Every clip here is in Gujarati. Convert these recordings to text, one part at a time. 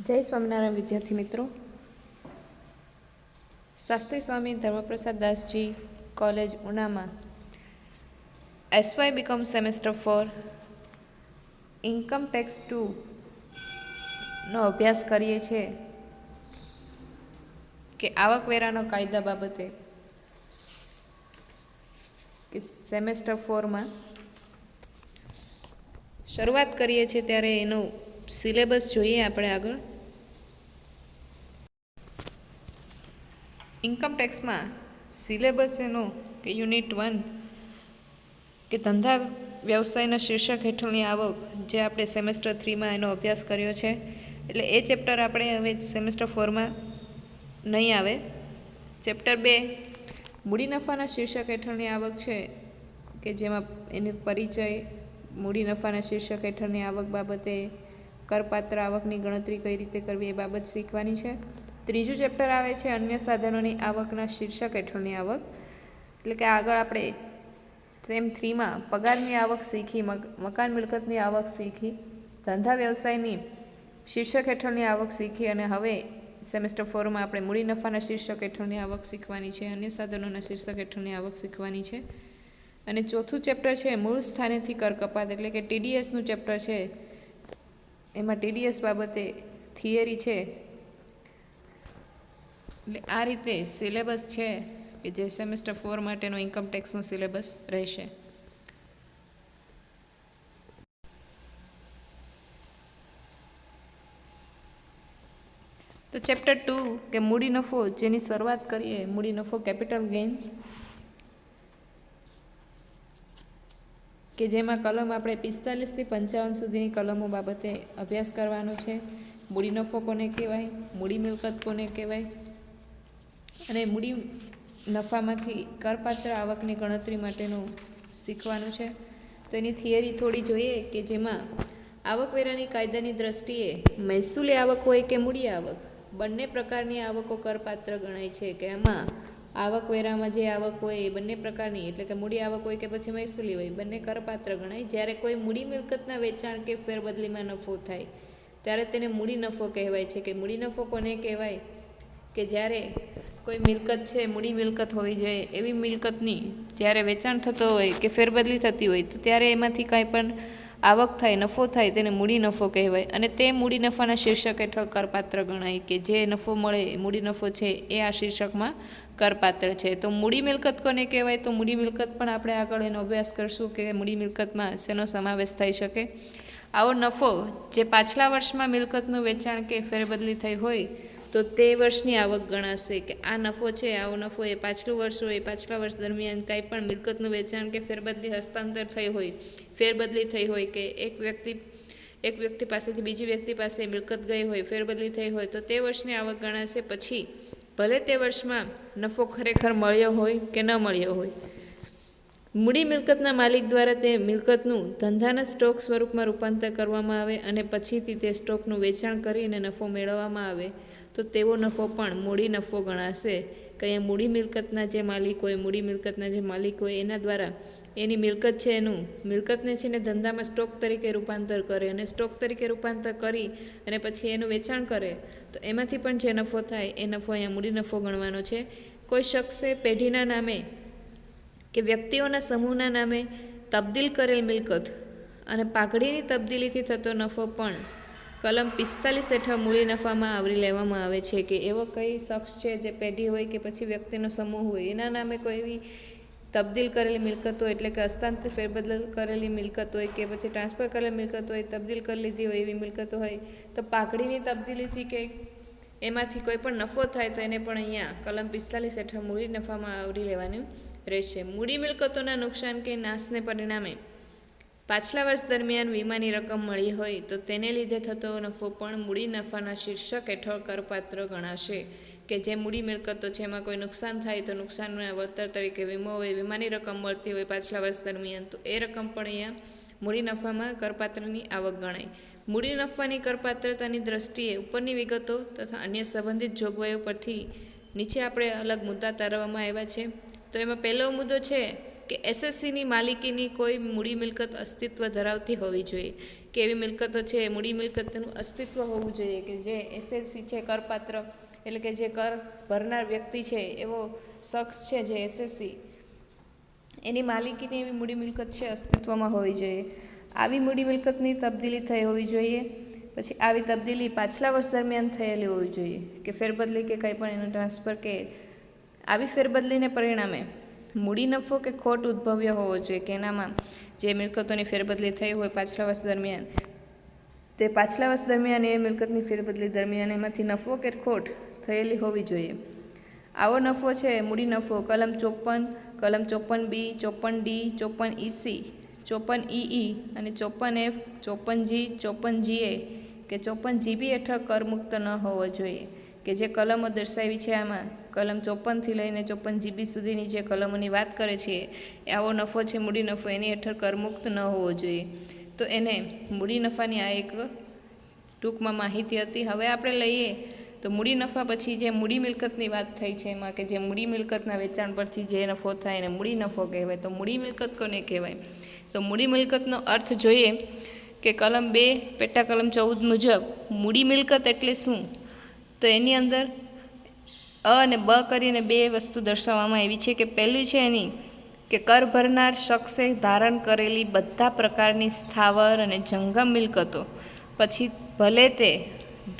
જય સ્વામિનારાયણ વિદ્યાર્થી મિત્રો. શાસ્ત્રી સ્વામી ધર્મપ્રસાદ દાસજી કોલેજ ઉનામાં SY BCom semester 4 income tax 2 નો અભ્યાસ કરીએ છીએ કે આવકવેરાનો કાયદા બાબતે કે સેમેસ્ટર 4માં શરૂઆત કરીએ છીએ ત્યારે એનું સિલેબસ જોઈએ આપણે આગળ. ઇન્કમ ટેક્સમાં સિલેબસ એનો કે યુનિટ 1 કે ધંધા વ્યવસાયના શીર્ષક હેઠળની આવક, જે આપણે સેમેસ્ટર 3માં એનો અભ્યાસ કર્યો છે, એટલે એ ચેપ્ટર આપણે હવે સેમેસ્ટર 4માં નહીં આવે. ચેપ્ટર 2 મૂડી નફાના શીર્ષક હેઠળની આવક છે, કે જેમાં એનો પરિચય, મૂડી નફાના શીર્ષક હેઠળની આવક બાબતે કરપાત્ર આવકની ગણતરી કઈ રીતે કરવી એ બાબત શીખવાની છે. ત્રીજું ચેપ્ટર આવે છે અન્ય સાધનોની આવકના શીર્ષક હેઠળની આવક, એટલે કે આગળ આપણે સેમ 3માં પગારની આવક શીખી, મકાન મિલકતની આવક શીખી, ધંધા વ્યવસાયની શીર્ષક હેઠળની આવક શીખી, અને હવે સેમેસ્ટર 4માં આપણે મૂડી નફાના શીર્ષક હેઠળની આવક શીખવાની છે, અન્ય સાધનોના શીર્ષક હેઠળની આવક શીખવાની છે. અને ચોથું ચેપ્ટર છે મૂળ સ્થાનેથી કર કપાત, એટલે કે ટીડીએસનું ચેપ્ટર છે. એમાં ટીડીએસ બાબતે થિયરી છે. એટલે આ રીતે સિલેબસ છે કે જે સેમેસ્ટર 4 માટેનો ઇન્કમ ટેક્સનો સિલેબસ રહેશે. તો ચેપ્ટર 2 કે મૂડી નફો, જેની શરૂઆત કરીએ, મૂડી નફો કેપિટલ ગેઇન, કે જેમાં કલમ આપણે 45 થી 55 સુધીની કલમો બાબતે અભ્યાસ કરવાનો છે. મૂડી નફો કોને કહેવાય, મૂડી મિલકત કોને કહેવાય, અને મૂડી નફામાંથી કરપાત્ર આવકની ગણતરી માટેનું શીખવાનું છે. તો એની થિયરી થોડી જોઈએ, કે જેમાં આવકવેરાની કાયદાની દ્રષ્ટિએ મહેસૂલી આવક હોય કે મૂડી આવક, બંને પ્રકારની આવકો કરપાત્ર ગણાય છે. કે એમાં આવકવેરામાં જે આવક હોય એ બંને પ્રકારની, એટલે કે મૂડી આવક હોય કે પછી મહેસૂલી હોય, બંને કરપાત્ર ગણાય. જ્યારે કોઈ મૂડી મિલકતના વેચાણ કે ફેરબદલીમાં નફો થાય ત્યારે તેને મૂડી નફો કહેવાય છે. કે મૂડી નફો કોને કહેવાય, કે જ્યારે કોઈ મિલકત છે, મૂડી મિલકત હોવી જોઈએ એવી મિલકતની જ્યારે વેચાણ થતો હોય કે ફેરબદલી થતી હોય, તો ત્યારે એમાંથી કાંઈ પણ આવક થાય, નફો થાય, તેને મૂડી નફો કહેવાય. અને તે મૂડી નફાના શીર્ષક હેઠળ કરપાત્ર ગણાય. કે જે નફો મળે, મૂડી નફો છે, એ આ શીર્ષકમાં કરપાત્ર છે. તો મૂડી મિલકત કોને કહેવાય, તો મૂડી મિલકત પણ આપણે આગળ એનો અભ્યાસ કરશું કે મૂડી મિલકતમાં શેનો સમાવેશ થઈ શકે. આવો નફો જે પાછલા વર્ષમાં મિલકતનું વેચાણ કે ફેરબદલી થઈ હોય તો તે વર્ષની આવક ગણાશે. કે આ નફો છે, આવો નફો એ પાછલું વર્ષ હોય, પાછલા વર્ષ દરમિયાન કાંઈ પણ મિલકતનું વેચાણ કે ફેરબદલી હસ્તાંતર થઈ હોય, ફેરબદલી થઈ હોય, કે એક વ્યક્તિ પાસેથી બીજી વ્યક્તિ પાસે મિલકત ગઈ હોય, ફેરબદલી થઈ હોય, તો તે વર્ષની આવક ગણાશે. પછી ભલે તે વર્ષમાં નફો ખરેખર મળ્યો હોય કે ન મળ્યો હોય. મૂડી મિલકતના માલિક દ્વારા તે મિલકતનું ધંધાના સ્ટોક સ્વરૂપમાં રૂપાંતર કરવામાં આવે અને પછીથી તે સ્ટોકનું વેચાણ કરીને નફો મેળવવામાં આવે તો તેવો નફો પણ મૂડી નફો ગણાશે. કે અહીંયા મૂડી મિલકતના જે માલિક હોય, મૂડી મિલકતના જે માલિક હોય એના દ્વારા એની મિલકત છે, એનું મિલકતને છે ને ધંધામાં સ્ટોક તરીકે રૂપાંતર કરે, અને સ્ટોક તરીકે રૂપાંતર કરી અને પછી એનું વેચાણ કરે, તો એમાંથી પણ જે નફો થાય એ નફો અહીંયા મૂડી નફો ગણવાનો છે. કોઈ શખ્સે પેઢીના નામે કે વ્યક્તિઓના સમૂહના નામે તબદીલ કરેલ મિલકત અને પાઘડીની તબદીલીથી થતો નફો પણ કલમ 45 હેઠળ મૂડી નફામાં આવરી લેવામાં આવે છે. કે એવો કઈ શખ્સ છે, જે પેઢી હોય કે પછી વ્યક્તિનો સમૂહ હોય, એના નામે કોઈ એવી તબદીલ કરેલી મિલકત હોય, એટલે કે હસ્તાંતર ફેરબદલ કરેલી મિલકત હોય, કે પછી ટ્રાન્સફર કરેલી મિલકત હોય, તબદીલ કરી લીધી હોય એવી મિલકત હોય, તો પાઘડીની તબદીલીથી કે એમાંથી કોઈ પણ નફો થાય તો એને પણ અહીંયા કલમ 45 હેઠળ મૂડી નફામાં આવરી લેવાનું રહેશે. મૂડી મિલકતોના નુકસાન કે નાશને પરિણામે પાછલા વર્ષ દરમિયાન વીમાની રકમ મળી હોય તો તેને લીધે થતો નફો પણ મૂડી નફાના શીર્ષક હેઠળ કરપાત્ર ગણાશે. કે જે મૂડી મિલકતો છે એમાં કોઈ નુકસાન થાય તો નુકસાનના વળતર તરીકે વીમો હોય, વીમાની રકમ મળતી હોય પાછલા વર્ષ દરમિયાન, તો એ રકમ પણ અહીંયા મૂડી નફામાં કરપાત્રની આવક ગણાય. મૂડી નફાની કરપાત્રતાની દ્રષ્ટિએ ઉપરની વિગતો તથા અન્ય સંબંધિત જોગવાઈઓ પરથી નીચે આપણે અલગ મુદ્દા તારવવામાં આવ્યા છે. તો એમાં પહેલો મુદ્દો છે કે એસએસસીની માલિકીની કોઈ મૂડી મિલકત અસ્તિત્વ ધરાવતી હોવી જોઈએ. કેવી મિલકતો છે, મૂડી મિલકતનું અસ્તિત્વ હોવું જોઈએ કે જે એસએસસી છે, કરપાત્ર એટલે કે જે કર ભરનાર વ્યક્તિ છે એવો શખ્સ છે જે એસએસસી એની માલિકીની એવી મૂડી મિલકત છે અસ્તિત્વમાં હોવી જોઈએ. આવી મૂડી મિલકતની તબદીલી થઈ હોવી જોઈએ. પછી આવી તબદીલી પાછલા વર્ષ દરમિયાન થયેલી હોવી જોઈએ કે ફેરબદલી કે કંઈ પણ એનું ટ્રાન્સફર કે આવી ફેરબદલીને પરિણામે મૂડી નફો કે ખોટ ઉદ્ભવ્ય હોવો જોઈએ કે એનામાં જે મિલકતોની ફેરબદલી થઈ હોય પાછલા વર્ષ દરમિયાન તે પાછલા વર્ષ દરમિયાન એ મિલકતની ફેરબદલી દરમિયાન એમાંથી નફો કે ખોટ થયેલી હોવી જોઈએ. આવો નફો છે મૂડી નફો કલમ 54, કલમ 54B, 54D, 54EC, 54EE અને 54F, 54G, 54GA કે 54GB હેઠળ કરમુક્ત ન હોવો જોઈએ કે જે કલમો દર્શાવી છે આમાં કલમ 54થી લઈને 54GB સુધીની જે કલમોની વાત કરે છે આવો નફો છે મૂડી નફો એની હેઠળ કરમુક્ત ન હોવો જોઈએ. તો એને મૂડી નફાની આ એક ટૂંકમાં માહિતી હતી. હવે આપણે લઈએ તો મૂડી નફા પછી જે મૂડી મિલકતની વાત થઈ છે એમાં કે જે મૂડી મિલકતના વેચાણ પરથી જે નફો થાય એને મૂડી નફો કહેવાય. તો મૂડી મિલકત કોને કહેવાય? તો મૂડી મિલકતનો અર્થ જોઈએ કે કલમ 2 પેટા કલમ 14 મુજબ મૂડી મિલકત એટલે શું? તો એની અંદર અ અને બ કરીને બે વસ્તુ દર્શાવવામાં આવી છે કે પહેલી છે એની કે કર ભરનાર શખ્સે ધારણ કરેલી બધા પ્રકારની સ્થાવર અને જંગમ મિલકતો પછી ભલે તે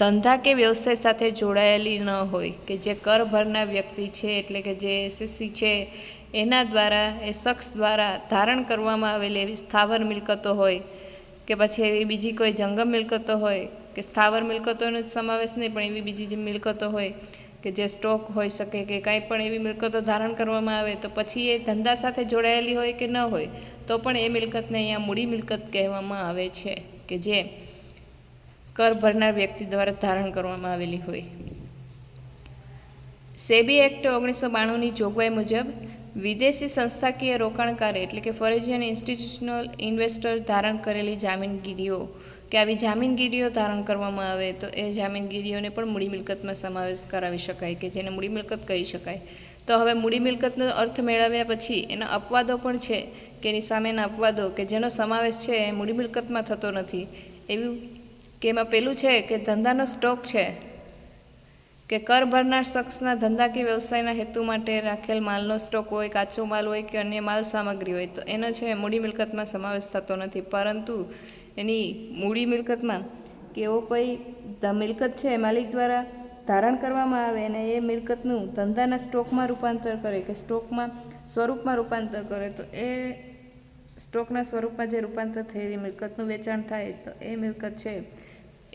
ધંધા કે વ્યવસાય સાથે જોડાયેલી ન હોય કે જે કર ભરનાર વ્યક્તિ છે એટલે કે જે એસએસસી છે એના દ્વારા એ શખ્સ દ્વારા ધારણ કરવામાં આવેલી એવી સ્થાવર મિલકતો હોય કે પછી એવી બીજી કોઈ જંગમ મિલકતો હોય કે સ્થાવર મિલકતોનો જ સમાવેશ નહીં પણ એવી બીજી જે મિલકતો હોય કે જે સ્ટોક હોઈ શકે કે કાંઈ પણ એવી મિલકતો ધારણ કરવામાં આવે તો પછી એ ધંધા સાથે જોડાયેલી હોય કે ન હોય તો પણ એ મિલકતને અહીંયા મૂડી મિલકત કહેવામાં આવે છે કે જે કર ભરનાર વ્યક્તિ દ્વારા ધારણ કરવામાં આવેલી હોય. સેબી એક્ટ 1992ની જોગવાઈ મુજબ વિદેશી સંસ્થાકીય રોકાણકારે એટલે કે ફોરેન ઇન્સ્ટિટ્યુશનલ ઇન્વેસ્ટર ધારણ કરેલી જામીનગીરીઓ કે આવી જામીનગીરીઓ ધારણ કરવામાં આવે તો એ જામીનગીરીઓને પણ મૂડી મિલકતમાં સમાવેશ કરાવી શકાય કે જેને મૂડી મિલકત કહી શકાય. તો હવે મૂડી મિલકતનો અર્થ મેળવ્યા પછી એના અપવાદો પણ છે કે એની સામેના અપવાદો કે જેનો સમાવેશ છે એ મૂડી મિલકતમાં થતો નથી. એવું કે એમાં પેલું છે કે ધંધાનો સ્ટોક છે કે કર ભરનાર શખ્સના ધંધા કે વ્યવસાયના હેતુ માટે રાખેલ માલનો સ્ટોક હોય, કાચો માલ હોય કે અન્ય માલ સામગ્રી હોય તો એનો છે મૂડી મિલકતમાં સમાવેશ થતો નથી. પરંતુ એની મૂડી મિલકતમાં કે એવો કોઈ મિલકત છે માલિક દ્વારા ધારણ કરવામાં આવે અને એ મિલકતનું ધંધાના સ્ટોકમાં રૂપાંતર કરે કે સ્ટોકમાં સ્વરૂપમાં રૂપાંતર કરે તો એ સ્ટોકના સ્વરૂપમાં જે રૂપાંતર થયેલી મિલકતનું વેચાણ થાય તો એ મિલકત છે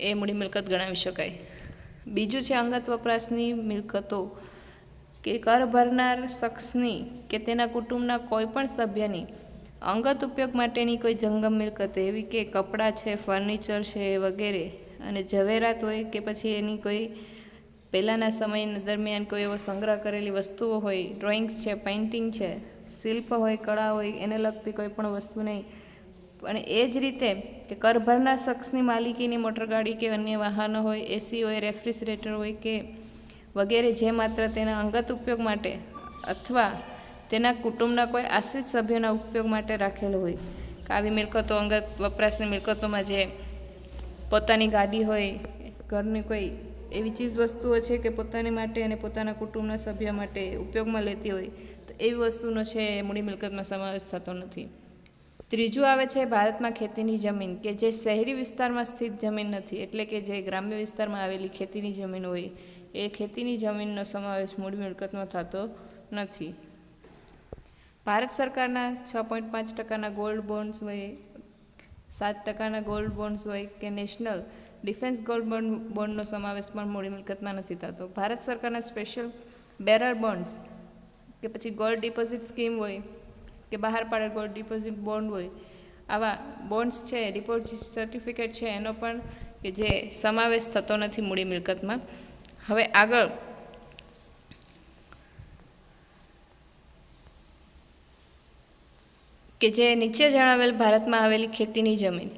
એ મૂડી મિલકત ગણાવી શકાય. બીજું છે અંગત વપરાશની મિલકતો કે કર ભરનાર શખ્સની કે તેના કુટુંબના કોઈ પણ સભ્યની અંગત ઉપયોગ માટેની કોઈ જંગમ મિલકત એવી કે કપડાં છે, ફર્નિચર છે વગેરે અને ઝવેરાત હોય કે પછી એની કોઈ પહેલાંના સમય દરમિયાન કોઈ એવો સંગ્રહ કરેલી વસ્તુઓ હોય, ડ્રોઈંગ્સ છે, પેઇન્ટિંગ છે, શિલ્પ હોય, કળા હોય એને લગતી કોઈ પણ વસ્તુ નહીં. અને એ જ રીતે કે કર ભરનાર શખ્સની માલિકીની મોટરગાડી કે અન્ય વાહનો હોય, એસી હોય, રેફ્રિજરેટર હોય કે વગેરે જે માત્ર તેના અંગત ઉપયોગ માટે અથવા તેના કુટુંબના કોઈ આશ્રિત સભ્યોના ઉપયોગ માટે રાખેલો હોય. આવી મિલકતો અંગત વપરાશની મિલકતોમાં જે પોતાની ગાડી હોય, ઘરની કોઈ એવી ચીજ વસ્તુઓ છે કે પોતાની માટે અને પોતાના કુટુંબના સભ્ય માટે ઉપયોગમાં લેતી હોય તો એવી વસ્તુનો છે મૂડી મિલકતમાં સમાવેશ થતો નથી. ત્રીજું આવે છે ભારતમાં ખેતીની જમીન કે જે શહેરી વિસ્તારમાં સ્થિત જમીન નથી એટલે કે જે ગ્રામ્ય વિસ્તારમાં આવેલી ખેતીની જમીન હોય એ ખેતીની જમીનનો સમાવેશ મૂડી મિલકતમાં થતો નથી. ભારત સરકારના 6.5% ગોલ્ડ બોન્ડ્સ હોય, 7% ગોલ્ડ બોન્ડ્સ હોય કે નેશનલ ડિફેન્સ ગોલ્ડ બોન્ડનો સમાવેશ પણ મૂડી મિલકતમાં નથી થતો. ભારત સરકારના સ્પેશિયલ બેરર બોન્ડ્સ કે પછી ગોલ્ડ ડિપોઝિટ સ્કીમ હોય કે બહાર પાડેલ ગોલ્ડ ડિપોઝિટ બોન્ડ હોય આવા બોન્ડ્સ છે, ડિપોઝિટ સર્ટિફિકેટ છે એનો પણ કે જે સમાવેશ થતો નથી મૂડી મિલકતમાં. હવે આગળ કે જે નીચે જણાવેલ ભારતમાં આવેલી ખેતીની જમીન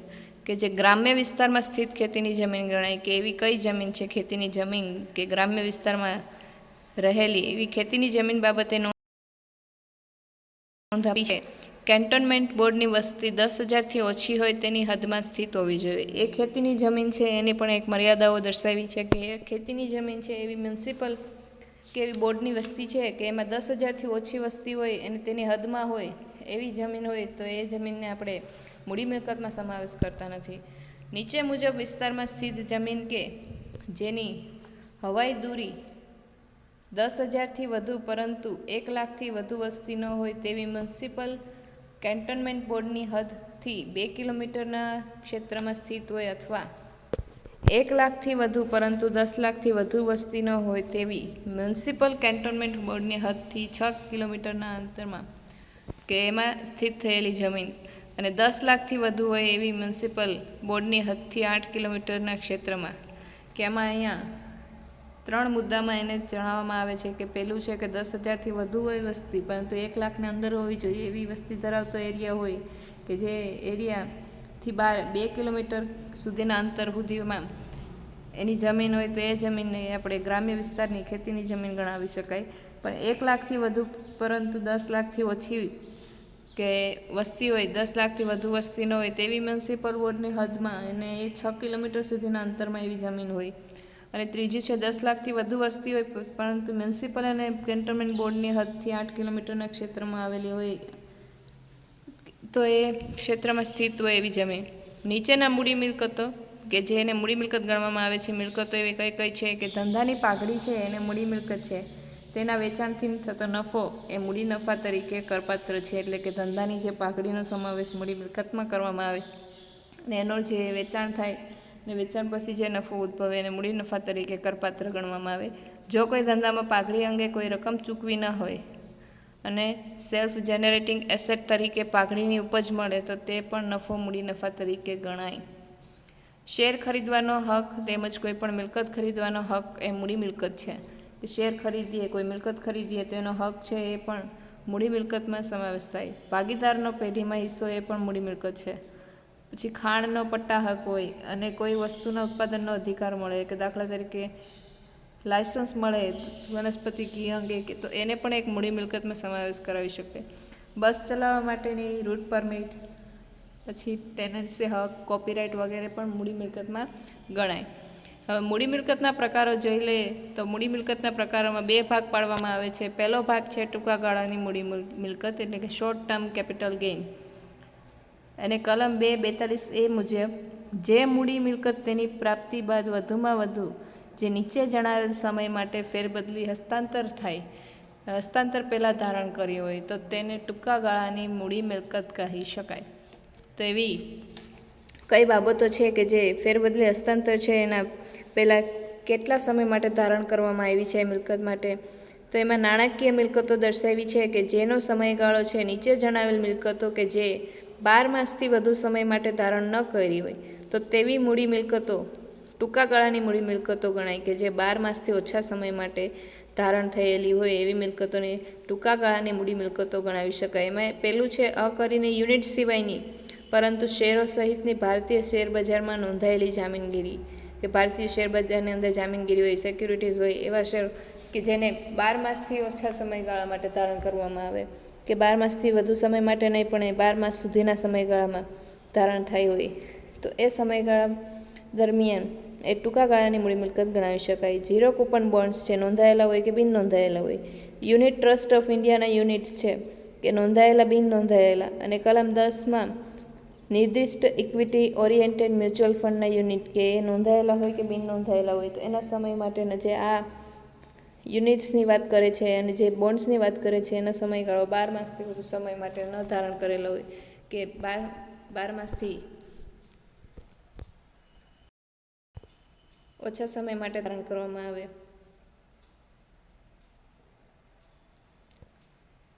કે જે ગ્રામ્ય વિસ્તારમાં સ્થિત ખેતીની જમીન ગણાય કે એવી કઈ જમીન છે ખેતીની જમીન કે ગ્રામ્ય વિસ્તારમાં રહેલી એવી ખેતીની જમીન બાબતેનો નોંધ આપી છે. કેન્ટોનમેન્ટ બોર્ડની વસ્તી 10,000થી ઓછી હોય તેની હદમાં સ્થિત હોવી જોઈએ. એ ખેતીની જમીન છે એની પણ એક મર્યાદાઓ દર્શાવી છે કે એ ખેતીની જમીન છે એવી મ્યુનિસિપલ કે એવી બોર્ડની વસ્તી છે કે એમાં 10,000થી ઓછી વસ્તી હોય અને તેની હદમાં હોય એવી જમીન હોય તો એ જમીનને આપણે મૂડી મિલકતમાં સમાવેશ કરતા નથી. નીચે મુજબ વિસ્તારમાં સ્થિત જમીન કે જેની હવાઈ દૂરી 10,000થી વધુ પરંતુ 1,00,000થી વધુ વસ્તી ન હોય તેવી મ્યુનિસિપલ કેન્ટોનમેન્ટ બોર્ડની હદથી 2 કિલોમીટરના ક્ષેત્રમાં સ્થિત હોય અથવા 1,00,000થી વધુ પરંતુ 10,00,000થી વધુ વસ્તી ન હોય તેવી મ્યુનિસિપલ કેન્ટોનમેન્ટ બોર્ડની હદથી 6 કિલોમીટરના અંતરમાં કે એમાં સ્થિત થયેલી જમીન અને 10,00,000થી વધુ હોય એવી મ્યુનિસિપલ બોર્ડની હદથી 8 કિલોમીટરના ક્ષેત્રમાં કે આમાં અહીંયા 3 મુદ્દામાં એને જણાવવામાં આવે છે કે પહેલું છે કે 10,000થી વધુ હોય વસ્તી પરંતુ 1,00,000ને અંદર હોવી જોઈએ એવી વસ્તી ધરાવતો એરિયા હોય કે જે એરિયાથી 2 કિલોમીટર સુધીના અંતર સુધીમાં એની જમીન હોય તો એ જમીનને આપણે ગ્રામ્ય વિસ્તારની ખેતીની જમીન ગણાવી શકાય. પણ 1,00,000થી વધુ પરંતુ 10,00,000થી ઓછી કે વસ્તી હોય 10,00,000થી વધુ વસ્તી ન હોય તેવી મ્યુનિસિપલ બોર્ડની હદમાં અને એ 6 કિલોમીટર સુધીના અંતરમાં એવી જમીન હોય. અને ત્રીજું છે 10,00,000થી વધુ વસ્તી હોય પરંતુ મ્યુનિસિપલ અને કેન્ટોનમેન્ટ બોર્ડની હદથી 8 કિલોમીટરના ક્ષેત્રમાં આવેલી હોય તો એ ક્ષેત્રમાં સ્થિત હોય એવી જમીન. નીચેના મૂડી મિલકતો કે જેને મૂડી મિલકત ગણવામાં આવે છે મિલકતો એવી કઈ કઈ છે કે ધંધાની પાઘડી છે એને મૂડી મિલકત છે. તેના વેચાણથી થતો નફો એ મૂડી નફા તરીકે કરપાત્ર છે. એટલે કે ધંધાની જે પાઘડીનો સમાવેશ મૂડી મિલકતમાં કરવામાં આવે અને એનો જે વેચાણ થાય ને વેચાણ પછી જે નફો ઉદ્ભવે એને મૂડી નફા તરીકે કરપાત્ર ગણવામાં આવે. જો કોઈ ધંધામાં પાઘડી અંગે કોઈ રકમ ચૂકવી ન હોય અને સેલ્ફ જનરેટિંગ એસેટ તરીકે પાઘડીની ઉપજ મળે તો તે પણ નફો મૂડી નફા તરીકે ગણાય. શેર ખરીદવાનો હક તેમજ કોઈ પણ મિલકત ખરીદવાનો હક એ મૂડી મિલકત છે. શેર ખરીદીએ કોઈ મિલકત ખરીદીએ તેનો હક છે એ પણ મૂડી મિલકતમાં સમાવેશ થાય. ભાગીદારનો પેઢીમાં હિસ્સો એ પણ મૂડી મિલકત છે. પછી ખાણનો પટ્ટા હક હોય અને કોઈ વસ્તુના ઉત્પાદનનો અધિકાર મળે કે દાખલા તરીકે લાયસન્સ મળે વનસ્પતિ ઘી અંગે કે તો એને પણ એક મૂડી મિલકતમાં સમાવેશ કરાવી શકે. બસ ચલાવવા માટેની રૂટ પરમિટ પછી ટેનન્સી હક કોપીરાઇટ વગેરે પણ મૂડી મિલકતમાં ગણાય. હવે મૂડી મિલકતના પ્રકારો જોઈ લઈએ તો મૂડી મિલકતના પ્રકારોમાં 2 ભાગ પાડવામાં આવે છે. પહેલો ભાગ છે ટૂંકા ગાળાની મૂડી મિલકત એટલે કે શોર્ટ ટર્મ કેપિટલ ગેઇન અને કલમ 242A મુજબ જે મૂડી મિલકત તેની પ્રાપ્તિ બાદ વધુમાં વધુ જે નીચે જણાવેલ સમય માટે ફેરબદલી હસ્તાંતર પહેલાં ધારણ કરી હોય તો તેને ટૂંકા ગાળાની મૂડી મિલકત કહી શકાય. તો એવી કઈ બાબતો છે કે જે ફેરબદલી હસ્તાંતર છે એના પહેલાં કેટલા સમય માટે ધારણ કરવામાં આવી છે મિલકત માટે. તો એમાં નાણાકીય મિલકતો દર્શાવી છે કે જેનો સમયગાળો છે નીચે જણાવેલ મિલકતો કે જે 12 માસથી વધુ સમય માટે ધારણ ન કરી હોય તો તેવી મૂડી મિલકતો ટૂંકા ગાળાની મૂડી મિલકતો ગણાય કે જે 12 માસથી ઓછા સમય માટે ધારણ થયેલી હોય એવી મિલકતોને ટૂંકા ગાળાની મૂડી મિલકતો ગણાવી શકાય. એમાં પહેલું છે અકરીને યુનિટ સિવાયની પરંતુ શેરો સહિતની ભારતીય શેર બજારમાં નોંધાયેલી જામીનગીરી કે ભારતીય શેર બજારની અંદર જામીનગીરી હોય સિક્યુરિટીઝ હોય એવા શેર કે જેને 12 માસથી ઓછા સમયગાળા માટે ધારણ કરવામાં આવે કે 12 માસથી વધુ સમય માટે નહીં પણ એ 12 માસ સુધીના સમયગાળામાં ધારણ થાય હોય તો એ સમયગાળા દરમિયાન એ ટૂંકા ગાળાની મૂડી મિલકત ગણાવી શકાય. 0 કૂપન બોન્ડ્સ છે નોંધાયેલા હોય કે બિન નોંધાયેલા હોય. યુનિટ ટ્રસ્ટ ઓફ ઇન્ડિયાના યુનિટ્સ છે કે નોંધાયેલા બિન નોંધાયેલા અને કલમ 10માં નિર્દિષ્ટ ઇક્વિટી ઓરિએન્ટેડ મ્યુચ્યુઅલ ફંડના યુનિટ કે એ નોંધાયેલા હોય કે બિન નોંધાયેલા હોય તો એના સમય માટેના જે આ યુનિટ્સની વાત કરે છે અને જે બોન્ડ્સની વાત કરે છે એનો સમયગાળો 12 માસથી વધુ સમય માટે ન ધારણ કરેલો હોય કે 12 માસથી ઓછા સમય માટે ધારણ કરવામાં આવે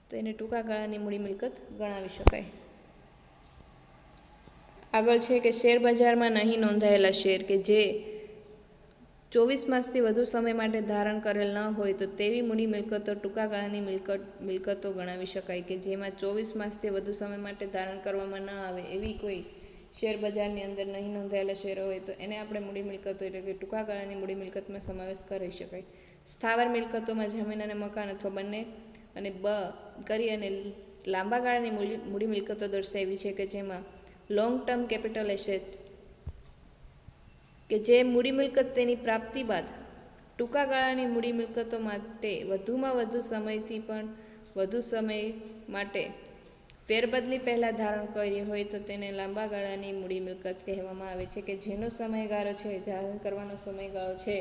તો એને ટૂંકા ગાળાની મૂડી મિલકત ગણાવી શકાય. આગળ છે કે શેર બજારમાં નહીં નોંધાયેલા શેર કે જે 24 માસથી વધુ સમય માટે ધારણ કરેલ ન હોય તો તેવી મૂડી મિલકતો ટૂંકા ગાળાની મિલકતો ગણાવી શકાય કે જેમાં 24 માસથી વધુ સમય માટે ધારણ કરવામાં ન આવે એવી કોઈ શેર બજારની અંદર નહીં નોંધાયેલા શેરો હોય તો એને આપણે મૂડી મિલકતો એટલે કે ટૂંકા ગાળાની મૂડી મિલકતમાં સમાવેશ કરી શકાય. સ્થાવર મિલકતોમાં જમીન અને મકાન અથવા બંને અને કરી અને લાંબા ગાળાની મૂડી મિલકતો દર્શાવી છે કે જેમાં લોંગ ટર્મ કેપિટલ એસેટ કે જે મૂડી મિલકત તેની પ્રાપ્તિ બાદ ટૂંકા ગાળાની મૂડી મિલકતો માટે વધુમાં વધુ સમયથી પણ વધુ સમય માટે ફેરબદલી પહેલાં ધારણ કરી હોય તો તેને લાંબા ગાળાની મૂડી મિલકત કહેવામાં આવે છે કે જેનો સમયગાળો છે, ધારણ કરવાનો સમયગાળો છે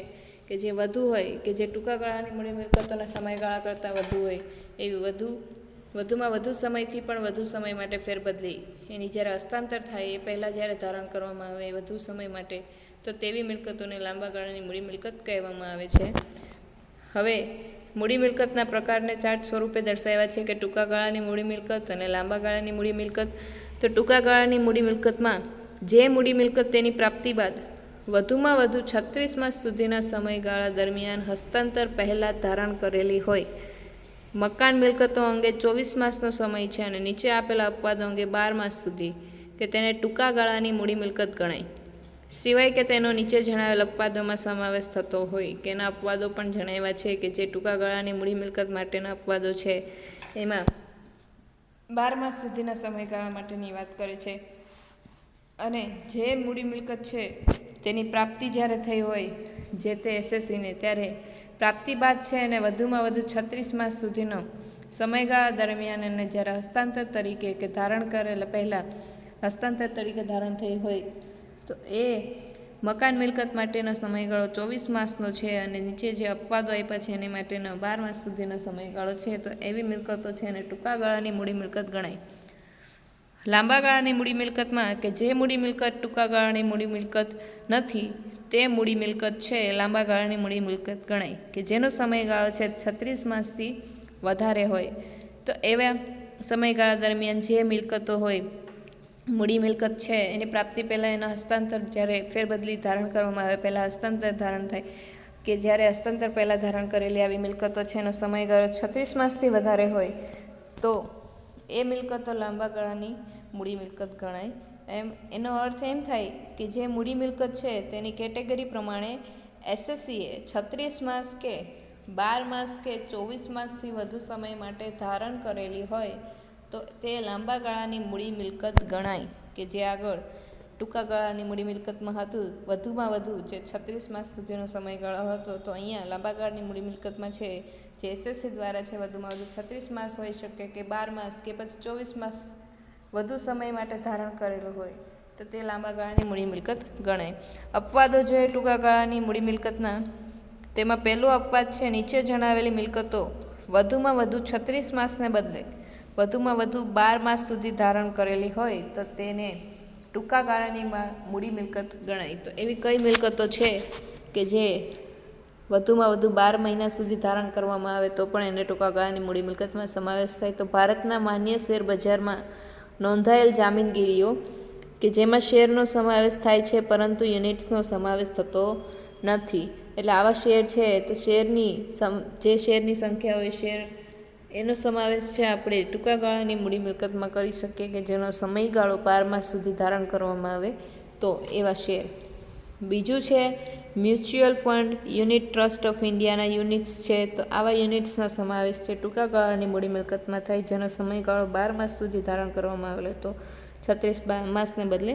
કે જે વધુ હોય, કે જે ટૂંકા ગાળાની મૂડી મિલકતોના સમયગાળા કરતાં વધુ હોય એવી વધુમાં વધુ સમયથી પણ વધુ સમય માટે ફેરબદલી એની જ્યારે હસ્તાંતર થાય એ પહેલાં જ્યારે ધારણ કરવામાં આવે વધુ સમય માટે તો તેવી મિલકતોને લાંબા ગાળાની મૂડી મિલકત કહેવામાં આવે છે. હવે મૂડી મિલકતના પ્રકારને ચાર્ટ સ્વરૂપે દર્શાવ્યા છે કે ટૂંકા ગાળાની મૂડી મિલકત અને લાંબા ગાળાની મૂડી મિલકત. તો ટૂંકા ગાળાની મૂડી મિલકતમાં જે મૂડી મિલકત તેની પ્રાપ્તિ બાદ વધુમાં વધુ 36 માસ સુધીના સમયગાળા દરમિયાન હસ્તાંતર પહેલાં ધારણ કરેલી હોય. મકાન મિલકતો અંગે 24 માસનો સમય છે અને નીચે આપેલા અપવાદો અંગે 12 માસ સુધી કે તેને ટૂંકા ગાળાની મૂડી મિલકત ગણાય. સિવાય કે તેનો નીચે જણાવેલ અપવાદોમાં સમાવેશ થતો હોય કે એના અપવાદો પણ જણાવ્યા છે કે જે ટૂંકા ગાળાની મૂડી મિલકત માટેના અપવાદો છે એમાં 12 માસ સુધીના સમયગાળા માટેની વાત કરે છે. અને જે મૂડી મિલકત છે તેની પ્રાપ્તિ જ્યારે થઈ હોય જે તે એસએસસીને ત્યારે પ્રાપ્તિ બાદ છે અને વધુમાં વધુ 36 માસ સુધીનો સમયગાળા દરમિયાન એને જ્યારે હસ્તાંતર તરીકે કે ધારણ કરેલા પહેલાં હસ્તાંતર તરીકે ધારણ થઈ હોય તો એ મકાન મિલકત માટેનો સમયગાળો 24 માસનો છે અને નીચે જે અપવાદો આપ્યા છે એની માટેનો 12 માસ સુધીનો સમયગાળો છે. તો એવી મિલકતો છે અને ટૂંકા ગાળાની મૂડી મિલકત ગણાય. લાંબા ગાળાની મૂડી મિલકતમાં કે જે મૂડી મિલકત ટૂંકા ગાળાની મૂડી મિલકત નથી તે મૂડી મિલકત છે લાંબા ગાળાની મૂડી મિલકત ગણાય કે જેનો સમયગાળો છે 36 માસથી વધારે હોય. તો એવા સમયગાળા દરમિયાન જે મિલકતો હોય મૂડી મિલકત છે એની પ્રાપ્તિ પહેલાં એના હસ્તાંતર જ્યારે ફેરબદલી ધારણ કરવામાં આવે પહેલાં હસ્તાંતર ધારણ થાય કે જ્યારે હસ્તાંતર પહેલાં ધારણ કરેલી આવી મિલકતો છે એનો સમયગાળો 36 માસથી વધારે હોય તો એ મિલકતો લાંબા ગાળાની મૂડી મિલકત ગણાય. એનો અર્થ એમ થાય કે જે મૂડી મિલકત છે તેની કેટેગરી પ્રમાણે એસએસસીએ 36 માસ કે 12 માસ કે 24 માસથી વધુ સમય માટે ધારણ કરેલી હોય તો તે લાંબા ગાળાની મૂડી મિલકત ગણાય કે જે આગળ ટૂંકા ગાળાની મૂડી મિલકતમાં હતું વધુમાં વધુ જે 36 માસ સુધીનો સમયગાળો હતો તો અહીંયા લાંબા ગાળાની મૂડી મિલકતમાં છે જે એસએસસી દ્વારા છે વધુમાં વધુ 36 માસ હોઈ શકે કે 12 માસ કે પછી 24 માસ વધુ સમય માટે ધારણ કરેલું હોય તો તે લાંબા ગાળાની મૂડી મિલકત ગણાય. અપવાદો જોઈએ ટૂંકા ગાળાની મૂડી મિલકતના તેમાં પહેલો અપવાદ છે નીચે જણાવેલી મિલકતો વધુમાં વધુ 36 માસને બદલે વધુમાં વધુ 12 માસ સુધી ધારણ કરેલી હોય તો તેને ટૂંકા ગાળાની મૂડી મિલકત ગણાય. તો એવી કઈ મિલકતો છે કે જે વધુમાં વધુ 12 મહિના સુધી ધારણ કરવામાં આવે તો પણ એને ટૂંકા ગાળાની મૂડી મિલકતમાં સમાવેશ થાય. તો ભારતના માન્ય શેર બજારમાં નોંધાયેલ જામીનગીરીઓ કે જેમાં શેરનો સમાવેશ થાય છે પરંતુ યુનિટ્સનો સમાવેશ થતો નથી. એટલે આવા શેર છે તો જે શેરની સંખ્યા હોય શેર એનો સમાવેશ છે આપણે ટૂંકા ગાળાની મૂડી મિલકતમાં કરી શકીએ કે જેનો સમયગાળો 12 માસ સુધી ધારણ કરવામાં આવે તો એવા શેર. બીજું છે mutual fund unit trust of ઇન્ડિયાના યુનિટ્સ છે તો આવા યુનિટ્સનો સમાવેશ છે ટૂંકા ગાળાની મૂડી મિલકતમાં થાય જેનો સમયગાળો 12 માસ સુધી ધારણ કરવામાં આવેલો તો 36 માસને બદલે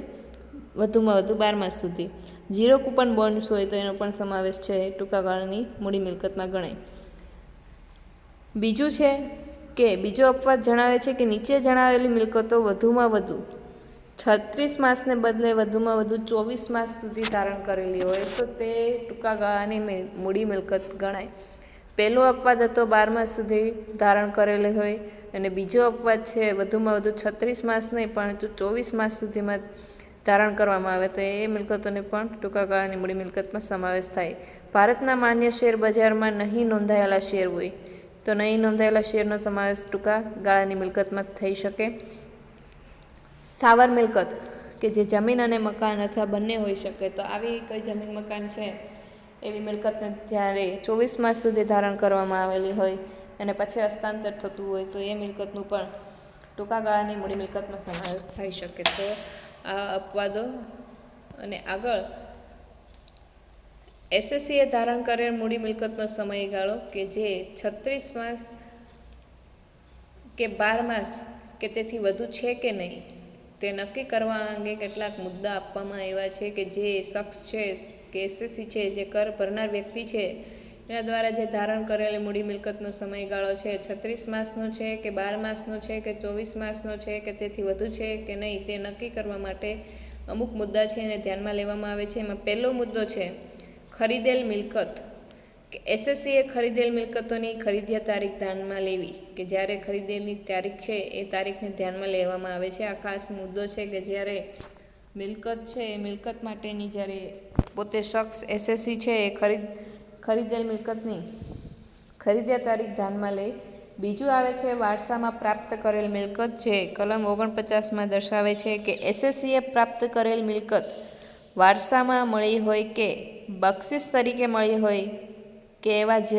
વધુમાં વધુ 12 માસ સુધી. ઝીરો કૂપન બોન્ડ્સ હોય તો એનો પણ સમાવેશ છે ટૂંકા ગાળાની મૂડી મિલકતમાં ગણાય. બીજું છે કે બીજો અપવાદ જણાવે છે કે નીચે જણાવેલી મિલકતો વધુમાં વધુ 36 માસને બદલે વધુમાં વધુ 24 માસ સુધી ધારણ કરેલી હોય તો તે ટૂંકા ગાળાની મૂડી મિલકત ગણાય. પહેલો અપવાદ હતો 12 માસ સુધી ધારણ કરેલી હોય અને બીજો અપવાદ છે વધુમાં વધુ 36 માસ નહીં પણ 24 માસ સુધીમાં ધારણ કરવામાં આવે તો એ મિલકતોને પણ ટૂંકા ગાળાની મૂડી મિલકતમાં સમાવેશ થાય. ભારતના માન્ય શેર બજારમાં નહીં નોંધાયેલા શેર હોય તો નહીં નોંધાયેલા શેરનો સમાવેશ ટૂંકા ગાળાની મિલકતમાં થઈ શકે. સ્થાવર મિલકત કે જે જમીન અને મકાન અથવા બંને હોઈ શકે તો આવી કઈ જમીન મકાન છે એવી મિલકતને જ્યારે 24 માસ સુધી ધારણ કરવામાં આવેલી હોય અને પછી હસ્તાંતર થતું હોય તો એ મિલકતનું પણ ટૂંકા ગાળાની મૂડી મિલકતમાં સમાવેશ થઈ શકે. તો આ અપવાદો અને આગળ એસએસસીએ ધારણ કરેલ મૂડી મિલકતનો સમયગાળો કે જે 36 માસ કે 12 માસ કે તેથી વધુ છે કે નહીં તે નક્કી કરવા અંગે કેટલાક મુદ્દા આપવામાં આવ્યા છે કે જે શખ્સ છે કે એસએસસી છે, જે કર ભરનાર વ્યક્તિ છે, એના દ્વારા જે ધારણ કરેલી મૂડી મિલકતનો સમયગાળો છે 36 માસનો છે કે 12 માસનો છે કે 24 માસનો છે કે તેથી વધુ છે કે નહીં તે નક્કી કરવા માટે અમુક મુદ્દા છે એને ધ્યાનમાં લેવામાં આવે છે. એમાં પહેલો મુદ્દો છે ખરીદેલ મિલકત, કે એસએસસીએ ખરીદેલ મિલકતોની ખરીદ્યા તારીખ ધ્યાનમાં લેવી, કે જ્યારે ખરીદેલી તારીખ છે એ તારીખને ધ્યાનમાં લેવામાં આવે છે. આ ખાસ મુદ્દો છે કે જ્યારે મિલકત છે એ મિલકત માટેની જ્યારે પોતે શખ્સ એસએસસી છે એ ખરીદેલ મિલકતની ખરીદ્યા તારીખ ધ્યાનમાં લે. બીજું આવે છે વારસામાં પ્રાપ્ત કરેલ મિલકત, જે કલમ 49માં દર્શાવે છે કે એસએસસીએ પ્રાપ્ત કરેલ મિલકત વારસામાં મળી હોય કે બક્ષિસ તરીકે મળી હોય કે એવા જ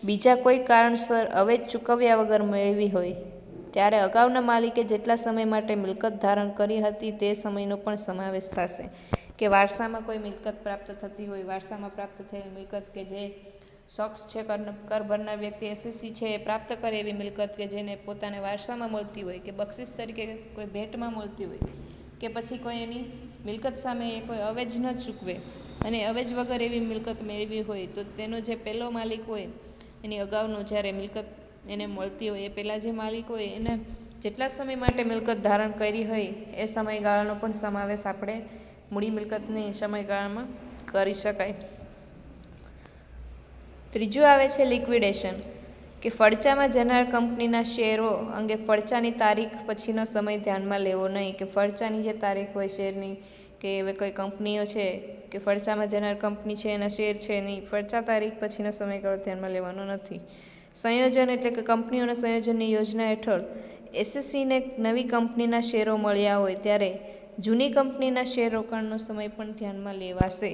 બીજા કોઈ કારણસર અવેજ ચૂકવ્યા વગર મેળવી હોય, ત્યારે અગાઉના માલિકે જેટલા સમય માટે મિલકત ધારણ કરી હતી તે સમયનો પણ સમાવેશ થશે. કે વારસામાં કોઈ મિલકત પ્રાપ્ત થતી હોય, વારસામાં પ્રાપ્ત થયેલી મિલકત કે જે શખ્સ છે કર ભરનાર વ્યક્તિ એસએસસી છે એ પ્રાપ્ત કરે એવી મિલકત કે જેને પોતાને વારસામાં મળતી હોય કે બક્ષિસ તરીકે કોઈ ભેટમાં મળતી હોય કે પછી કોઈ એની મિલકત સામે એ કોઈ અવેજ ન ચૂકવે અને અવેજ વગર એવી મિલકત મેળવી હોય, તો તેનો જે પહેલો માલિક હોય એની અગાઉનો જ્યારે મિલકત એને મળતી હોય એ પહેલાં જે માલિક હોય એને જેટલા સમય માટે મિલકત ધારણ કરી હોય એ સમયગાળાનો પણ સમાવેશ આપણે મૂડી મિલકતની સમયગાળામાં કરી શકાય. ત્રીજું આવે છે લિક્વિડેશન, કે ફડચામાં જનાર કંપનીના શેરો અંગે ફડચાની તારીખ પછીનો સમય ધ્યાનમાં લેવો નહીં. કે ફડચાની જે તારીખ હોય શેરની, કે હવે કોઈ કંપનીઓ છે કે ફડચામાં જનાર કંપની છે એના શેર છે એની ફડચા તારીખ પછીનો સમયગાળો ધ્યાનમાં લેવાનો નથી. સંયોજન એટલે કે કંપનીઓના સંયોજનની યોજના હેઠળ એસએસસીને નવી કંપનીના શેરો મળ્યા હોય ત્યારે જૂની કંપનીના શેર રોકાણનો સમય પણ ધ્યાનમાં લેવાશે.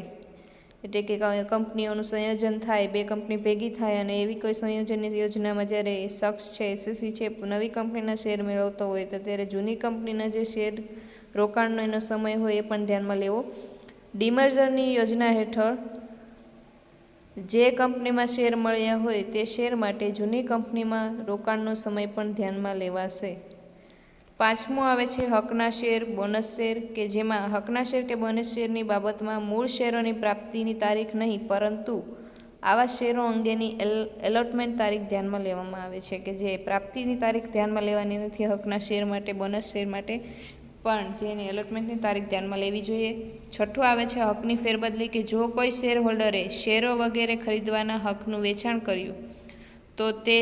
એટલે કે કંપનીઓનું સંયોજન થાય, બે કંપની ભેગી થાય અને એવી કોઈ સંયોજનની યોજનામાં જ્યારે શખ્સ છે એસએસસી છે નવી કંપનીના શેર મેળવતો હોય તો ત્યારે જૂની કંપનીના જે શેર રોકાણનો એનો સમય હોય એ પણ ધ્યાનમાં લેવો. ડીમર્જરની યોજના હેઠળ જે કંપનીમાં શેર મળ્યા હોય તે શેર માટે જૂની કંપનીમાં રોકાણનો સમય પણ ધ્યાનમાં લેવાશે. પાંચમું આવે છે હકના શેર, બોનસ શેર, કે જેમાં હકના શેર કે બોનસ શેરની બાબતમાં મૂળ શેરોની પ્રાપ્તિની તારીખ નહીં પરંતુ આવા શેરો અંગેની એલોટમેન્ટ તારીખ ધ્યાનમાં લેવામાં આવે છે. કે જે પ્રાપ્તિની તારીખ ધ્યાનમાં લેવાની નથી હકના શેર માટે, બોનસ શેર માટે, પણ જેની એલોટમેન્ટની તારીખ ધ્યાનમાં લેવી જોઈએ. છઠ્ઠું આવે છે હકની ફેરબદલી, કે જો કોઈ શેર હોલ્ડરે શેરો વગેરે ખરીદવાના હકનું વેચાણ કર્યું તો તે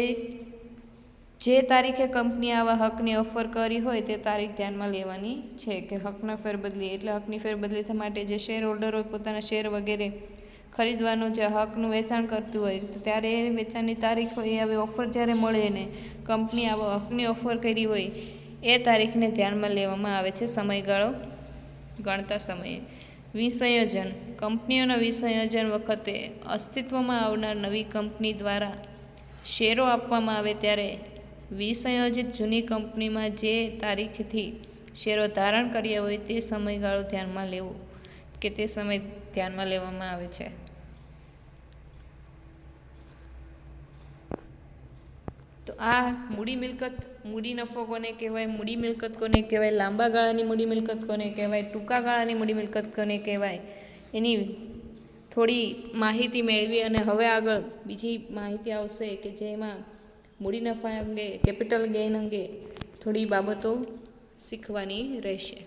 જે તારીખે કંપની આવા હકની ઓફર કરી હોય તે તારીખ ધ્યાનમાં લેવાની છે. કે હકના ફેરબદલી એટલે હકની ફેરબદલી માટે જે શેર હોલ્ડર હોય પોતાના શેર વગેરે ખરીદવાનું જે હકનું વેચાણ કરતું હોય ત્યારે એ વેચાણની તારીખ હોય એ હવે ઓફર જ્યારે મળે ને કંપની આવો હકની ઓફર કરી હોય એ તારીખને ધ્યાનમાં લેવામાં આવે છે સમયગાળો ગણતા સમયે. વિસંયોજન, કંપનીઓના વિસંયોજન વખતે અસ્તિત્વમાં આવનાર નવી કંપની દ્વારા શેરો આપવામાં આવે ત્યારે વિસંયોજિત જૂની કંપનીમાં જે તારીખથી શેરો ધારણ કર્યા હોય તે સમયગાળો ધ્યાનમાં લેવો, કે તે સમય ધ્યાનમાં લેવામાં આવે છે. તો આ મૂડી મિલકત, મૂડી નફો કોને કહેવાય, મૂડી મિલકત કોને કહેવાય, લાંબા ગાળાની મૂડી મિલકત કોને કહેવાય, ટૂંકા ગાળાની મૂડી મિલકત કોને કહેવાય, એની થોડી માહિતી મેળવી અને હવે આગળ બીજી માહિતી આવશે કે જેમાં મૂડી નફા અંગે, કેપિટલ ગેઇન અંગે થોડી બાબતો શીખવાની રહેશે.